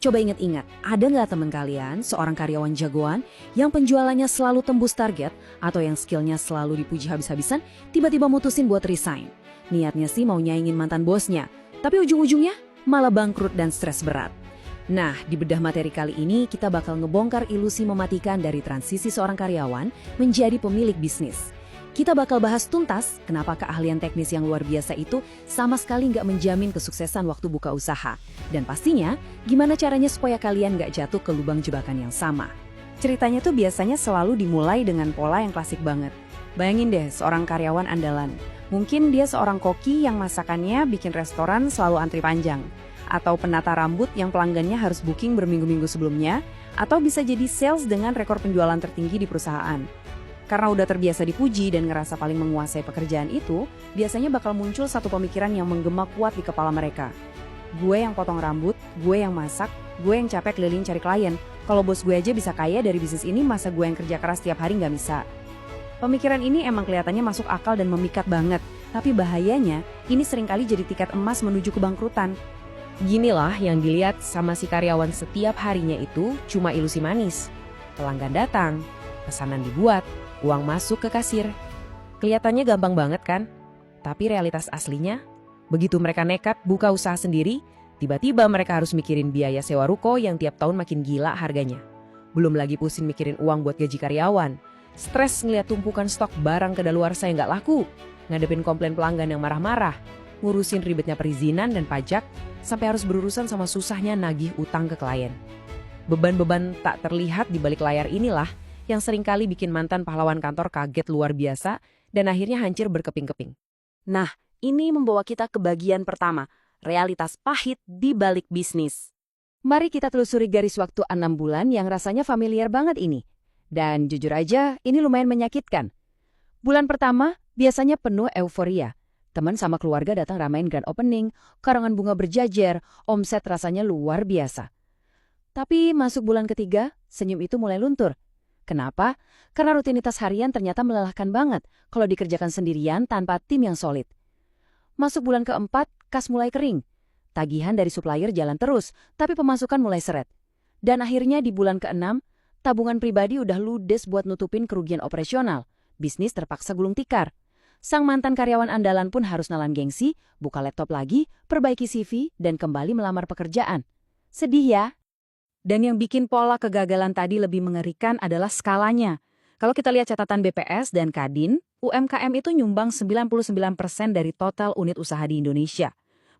Coba ingat-ingat, ada nggak teman kalian, seorang karyawan jagoan yang penjualannya selalu tembus target atau yang skillnya selalu dipuji habis-habisan, tiba-tiba mutusin buat resign. Niatnya sih mau nyaingin mantan bosnya, tapi ujung-ujungnya malah bangkrut dan stres berat. Nah, di bedah materi kali ini kita bakal ngebongkar ilusi mematikan dari transisi seorang karyawan menjadi pemilik bisnis. Kita bakal bahas tuntas kenapa keahlian teknis yang luar biasa itu sama sekali nggak menjamin kesuksesan waktu buka usaha. Dan pastinya, gimana caranya supaya kalian nggak jatuh ke lubang jebakan yang sama. Ceritanya tuh biasanya selalu dimulai dengan pola yang klasik banget. Bayangin deh seorang karyawan andalan. Mungkin dia seorang koki yang masakannya bikin restoran selalu antri panjang. Atau penata rambut yang pelanggannya harus booking berminggu-minggu sebelumnya. Atau bisa jadi sales dengan rekor penjualan tertinggi di perusahaan. Karena udah terbiasa dipuji dan ngerasa paling menguasai pekerjaan itu, biasanya bakal muncul satu pemikiran yang menggema kuat di kepala mereka. Gue yang potong rambut, gue yang masak, gue yang capek keliling cari klien. Kalau bos gue aja bisa kaya dari bisnis ini, masa gue yang kerja keras tiap hari nggak bisa? Pemikiran ini emang kelihatannya masuk akal dan memikat banget. Tapi bahayanya, ini seringkali jadi tiket emas menuju kebangkrutan. Ginilah yang dilihat sama si karyawan setiap harinya itu cuma ilusi manis. Pelanggan datang, pesanan dibuat, uang masuk ke kasir. Kelihatannya gampang banget kan? Tapi realitas aslinya, begitu mereka nekat buka usaha sendiri, tiba-tiba mereka harus mikirin biaya sewa ruko yang tiap tahun makin gila harganya. Belum lagi pusing mikirin uang buat gaji karyawan. Stres ngeliat tumpukan stok barang kedaluarsa yang nggak laku. Ngadepin komplain pelanggan yang marah-marah. Ngurusin ribetnya perizinan dan pajak, sampai harus berurusan sama susahnya nagih utang ke klien. Beban-beban tak terlihat di balik layar inilah yang seringkali bikin mantan pahlawan kantor kaget luar biasa dan akhirnya hancur berkeping-keping. Nah, ini membawa kita ke bagian pertama, realitas pahit di balik bisnis. Mari kita telusuri garis waktu 6 bulan yang rasanya familiar banget ini. Dan jujur aja, ini lumayan menyakitkan. Bulan pertama biasanya penuh euforia. Teman sama keluarga datang ramain grand opening, karangan bunga berjajar, omset rasanya luar biasa. Tapi masuk bulan ketiga, senyum itu mulai luntur. Kenapa? Karena rutinitas harian ternyata melelahkan banget kalau dikerjakan sendirian tanpa tim yang solid. Masuk bulan keempat, kas mulai kering. Tagihan dari supplier jalan terus, tapi pemasukan mulai seret. Dan akhirnya di bulan keenam, tabungan pribadi udah ludes buat nutupin kerugian operasional. Bisnis terpaksa gulung tikar. Sang mantan karyawan andalan pun harus nalan gengsi, buka laptop lagi, perbaiki CV, dan kembali melamar pekerjaan. Sedih ya? Dan yang bikin pola kegagalan tadi lebih mengerikan adalah skalanya. Kalau kita lihat catatan BPS dan Kadin, UMKM itu nyumbang 99% dari total unit usaha di Indonesia.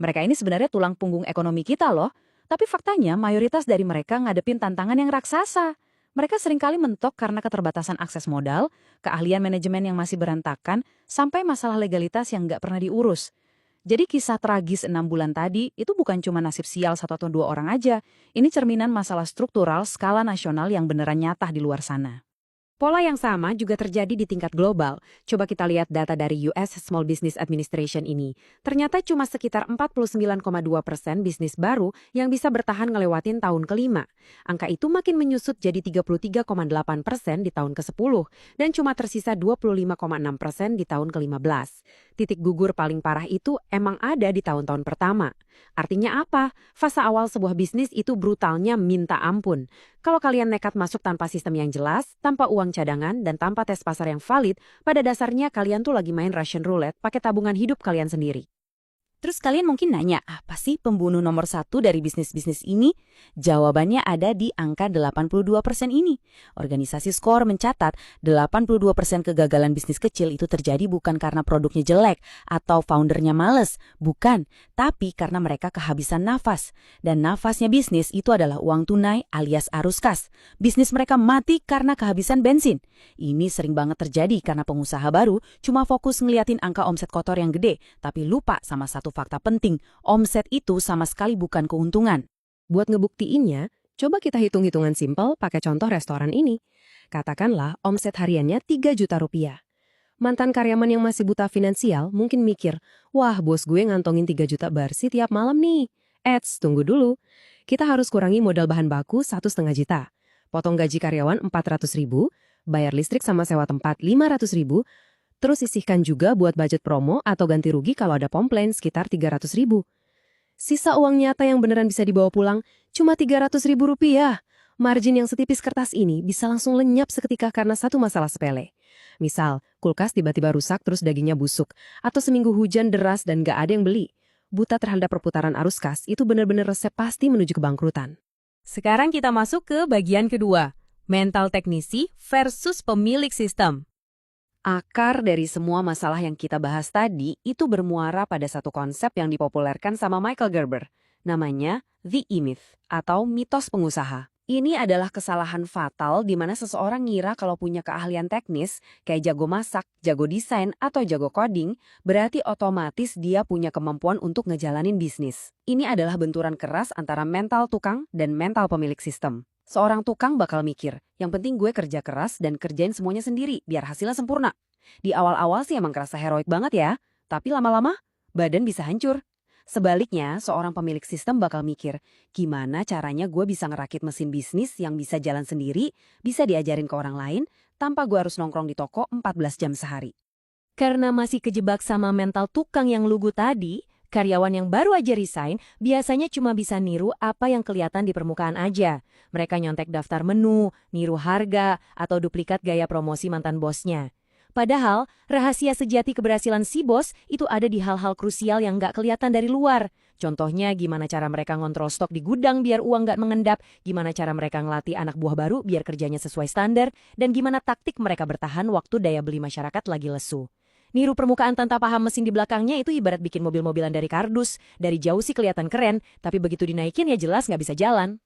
Mereka ini sebenarnya tulang punggung ekonomi kita loh, tapi faktanya mayoritas dari mereka ngadepin tantangan yang raksasa. Mereka seringkali mentok karena keterbatasan akses modal, keahlian manajemen yang masih berantakan, sampai masalah legalitas yang nggak pernah diurus. Jadi kisah tragis 6 bulan tadi itu bukan cuma nasib sial 1 atau 2 orang aja. Ini cerminan masalah struktural skala nasional yang beneran nyata di luar sana. Pola yang sama juga terjadi di tingkat global. Coba kita lihat data dari US Small Business Administration ini. Ternyata cuma sekitar 49,2% bisnis baru yang bisa bertahan ngelewatin tahun kelima. Angka itu makin menyusut jadi 33,8% di tahun ke-10 dan cuma tersisa 25,6% di tahun ke-15. Titik gugur paling parah itu emang ada di tahun-tahun pertama. Artinya apa? Fase awal sebuah bisnis itu brutalnya minta ampun. Kalau kalian nekat masuk tanpa sistem yang jelas, tanpa uang cadangan, dan tanpa tes pasar yang valid, pada dasarnya kalian tuh lagi main Russian roulette pakai tabungan hidup kalian sendiri. Terus kalian mungkin nanya, apa sih pembunuh nomor 1 dari bisnis-bisnis ini? Jawabannya ada di angka 82% ini. Organisasi SCORE mencatat 82% kegagalan bisnis kecil itu terjadi bukan karena produknya jelek atau foundernya males. Bukan, tapi karena mereka kehabisan nafas. Dan nafasnya bisnis itu adalah uang tunai alias arus kas. Bisnis mereka mati karena kehabisan bensin. Ini sering banget terjadi karena pengusaha baru cuma fokus ngeliatin angka omset kotor yang gede, tapi lupa sama satu fakta penting, omset itu sama sekali bukan keuntungan. Buat ngebuktiinnya, coba kita hitung-hitungan simpel pakai contoh restoran ini. Katakanlah omset hariannya 3 juta rupiah. Mantan karyawan yang masih buta finansial mungkin mikir, wah bos gue ngantongin 3 juta bersih tiap malam nih. Tunggu dulu. Kita harus kurangi modal bahan baku 1,5 juta. Potong gaji karyawan 400.000, bayar listrik sama sewa tempat 500.000, terus sisihkan juga buat budget promo atau ganti rugi kalau ada komplain sekitar 300.000. Sisa uang nyata yang beneran bisa dibawa pulang cuma Rp300.000. Margin yang setipis kertas ini bisa langsung lenyap seketika karena satu masalah sepele. Misal, kulkas tiba-tiba rusak terus dagingnya busuk, atau seminggu hujan deras dan gak ada yang beli. Buta terhadap perputaran arus kas itu benar-benar resep pasti menuju kebangkrutan. Sekarang kita masuk ke bagian kedua, mental teknisi versus pemilik sistem. Akar dari semua masalah yang kita bahas tadi itu bermuara pada satu konsep yang dipopulerkan sama Michael Gerber. Namanya The E-Myth atau mitos pengusaha. Ini adalah kesalahan fatal di mana seseorang ngira kalau punya keahlian teknis, kayak jago masak, jago desain, atau jago coding, berarti otomatis dia punya kemampuan untuk ngejalanin bisnis. Ini adalah benturan keras antara mental tukang dan mental pemilik sistem. Seorang tukang bakal mikir, yang penting gue kerja keras dan kerjain semuanya sendiri biar hasilnya sempurna. Di awal-awal sih emang kerasa heroik banget ya, tapi lama-lama badan bisa hancur. Sebaliknya, seorang pemilik sistem bakal mikir, gimana caranya gue bisa ngerakit mesin bisnis yang bisa jalan sendiri, bisa diajarin ke orang lain, tanpa gue harus nongkrong di toko 14 jam sehari. Karena masih kejebak sama mental tukang yang lugu tadi, karyawan yang baru aja resign biasanya cuma bisa niru apa yang kelihatan di permukaan aja. Mereka nyontek daftar menu, niru harga, atau duplikat gaya promosi mantan bosnya. Padahal, rahasia sejati keberhasilan si bos itu ada di hal-hal krusial yang nggak kelihatan dari luar. Contohnya gimana cara mereka ngontrol stok di gudang biar uang nggak mengendap, gimana cara mereka ngelatih anak buah baru biar kerjanya sesuai standar, dan gimana taktik mereka bertahan waktu daya beli masyarakat lagi lesu. Niru permukaan tanpa paham mesin di belakangnya itu ibarat bikin mobil-mobilan dari kardus. Dari jauh sih kelihatan keren, tapi begitu dinaikin ya jelas nggak bisa jalan.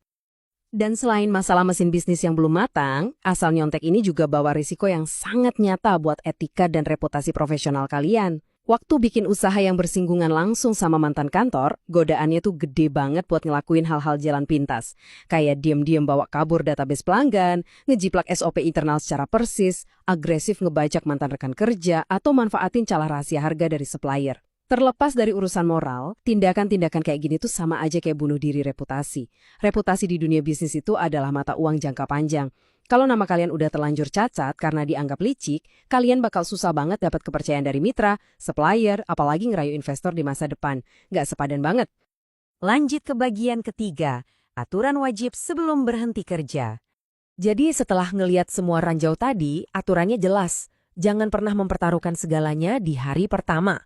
Dan selain masalah mesin bisnis yang belum matang, asal nyontek ini juga bawa risiko yang sangat nyata buat etika dan reputasi profesional kalian. Waktu bikin usaha yang bersinggungan langsung sama mantan kantor, godaannya tuh gede banget buat ngelakuin hal-hal jalan pintas. Kayak diem-diem bawa kabur database pelanggan, ngejiplak SOP internal secara persis, agresif ngebajak mantan rekan kerja, atau manfaatin celah rahasia harga dari supplier. Terlepas dari urusan moral, tindakan-tindakan kayak gini tuh sama aja kayak bunuh diri reputasi. Reputasi di dunia bisnis itu adalah mata uang jangka panjang. Kalau nama kalian udah terlanjur cacat karena dianggap licik, kalian bakal susah banget dapat kepercayaan dari mitra, supplier, apalagi ngerayu investor di masa depan. Nggak sepadan banget. Lanjut ke bagian ketiga, aturan wajib sebelum berhenti kerja. Jadi setelah ngeliat semua ranjau tadi, aturannya jelas. Jangan pernah mempertaruhkan segalanya di hari pertama.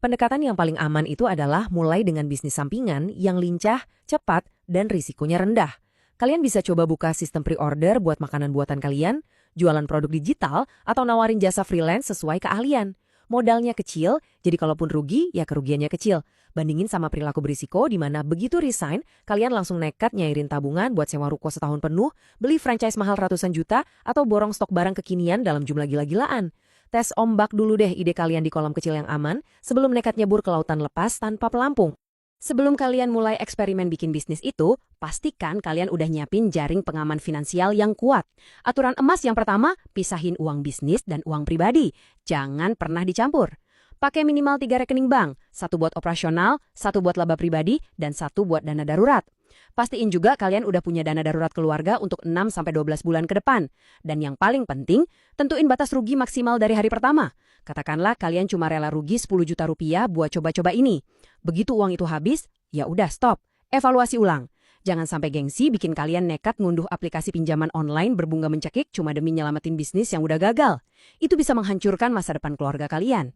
Pendekatan yang paling aman itu adalah mulai dengan bisnis sampingan yang lincah, cepat, dan risikonya rendah. Kalian bisa coba buka sistem pre-order buat makanan buatan kalian, jualan produk digital, atau nawarin jasa freelance sesuai keahlian. Modalnya kecil, jadi kalaupun rugi, ya kerugiannya kecil. Bandingin sama perilaku berisiko di mana begitu resign, kalian langsung nekat nyairin tabungan buat sewa ruko setahun penuh, beli franchise mahal ratusan juta, atau borong stok barang kekinian dalam jumlah gila-gilaan. Tes ombak dulu deh ide kalian di kolam kecil yang aman sebelum nekat nyebur ke lautan lepas tanpa pelampung. Sebelum kalian mulai eksperimen bikin bisnis itu, pastikan kalian udah nyiapin jaring pengaman finansial yang kuat. Aturan emas yang pertama, pisahin uang bisnis dan uang pribadi. Jangan pernah dicampur. Pakai minimal 3 rekening bank, 1 buat operasional, 1 buat laba pribadi, dan 1 buat dana darurat. Pastiin juga kalian udah punya dana darurat keluarga untuk 6-12 bulan ke depan. Dan yang paling penting, tentuin batas rugi maksimal dari hari pertama. Katakanlah kalian cuma rela rugi 10 juta rupiah buat coba-coba ini. Begitu uang itu habis, ya udah stop. Evaluasi ulang. Jangan sampai gengsi bikin kalian nekat ngunduh aplikasi pinjaman online berbunga mencekik cuma demi nyelamatin bisnis yang udah gagal. Itu bisa menghancurkan masa depan keluarga kalian.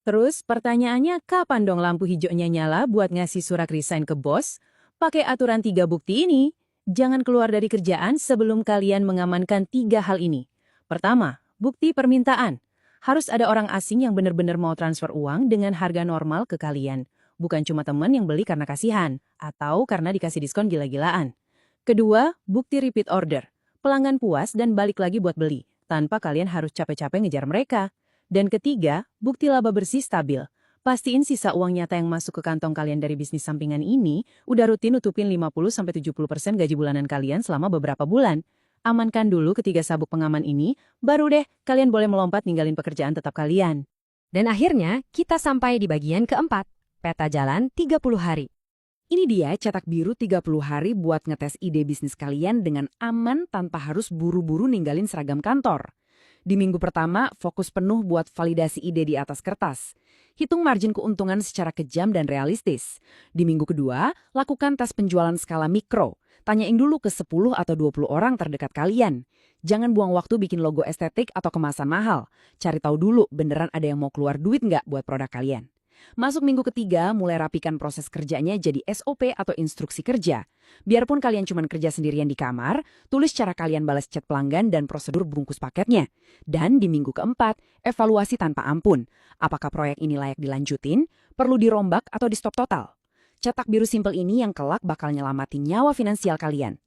Terus pertanyaannya kapan dong lampu hijaunya nyala buat ngasih surat resign ke bos? Pakai aturan 3 bukti ini, jangan keluar dari kerjaan sebelum kalian mengamankan 3 hal ini. Pertama, bukti permintaan. Harus ada orang asing yang benar-benar mau transfer uang dengan harga normal ke kalian. Bukan cuma teman yang beli karena kasihan, atau karena dikasih diskon gila-gilaan. Kedua, bukti repeat order. Pelanggan puas dan balik lagi buat beli, tanpa kalian harus capek-capek ngejar mereka. Dan ketiga, bukti laba bersih stabil. Pastiin sisa uang nyata yang masuk ke kantong kalian dari bisnis sampingan ini udah rutin nutupin 50-70% gaji bulanan kalian selama beberapa bulan. Amankan dulu ketiga sabuk pengaman ini, baru deh kalian boleh melompat ninggalin pekerjaan tetap kalian. Dan akhirnya kita sampai di bagian keempat, peta jalan 30 hari. Ini dia cetak biru 30 hari buat ngetes ide bisnis kalian dengan aman tanpa harus buru-buru ninggalin seragam kantor. Di minggu pertama, fokus penuh buat validasi ide di atas kertas. Hitung margin keuntungan secara kejam dan realistis. Di minggu kedua, lakukan tes penjualan skala mikro. Tanyain dulu ke 10 atau 20 orang terdekat kalian. Jangan buang waktu bikin logo estetik atau kemasan mahal. Cari tahu dulu beneran ada yang mau keluar duit nggak buat produk kalian. Masuk minggu ketiga, mulai rapikan proses kerjanya jadi SOP atau instruksi kerja. Biarpun kalian cuma kerja sendirian di kamar, tulis cara kalian balas chat pelanggan dan prosedur bungkus paketnya. Dan di minggu keempat, evaluasi tanpa ampun. Apakah proyek ini layak dilanjutin, perlu dirombak atau di stop total? Cetak biru simpel ini yang kelak bakal nyelamatin nyawa finansial kalian.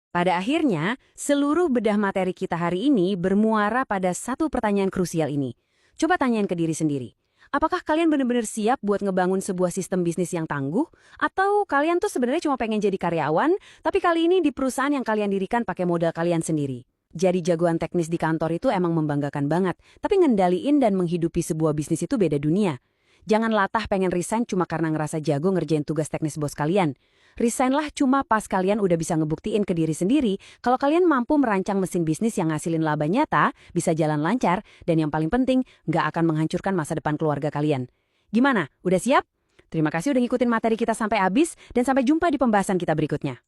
Pada akhirnya, seluruh bedah materi kita hari ini bermuara pada satu pertanyaan krusial ini. Coba tanyain ke diri sendiri. Apakah kalian benar-benar siap buat ngebangun sebuah sistem bisnis yang tangguh? Atau kalian tuh sebenarnya cuma pengen jadi karyawan, tapi kali ini di perusahaan yang kalian dirikan pakai modal kalian sendiri? Jadi jagoan teknis di kantor itu emang membanggakan banget, tapi ngendaliin dan menghidupi sebuah bisnis itu beda dunia. Jangan latah pengen resign cuma karena ngerasa jago ngerjain tugas teknis bos kalian. Resignlah cuma pas kalian udah bisa ngebuktiin ke diri sendiri kalau kalian mampu merancang mesin bisnis yang ngasilin laba nyata, bisa jalan lancar, dan yang paling penting, nggak akan menghancurkan masa depan keluarga kalian. Gimana? Udah siap? Terima kasih udah ngikutin materi kita sampai habis, dan sampai jumpa di pembahasan kita berikutnya.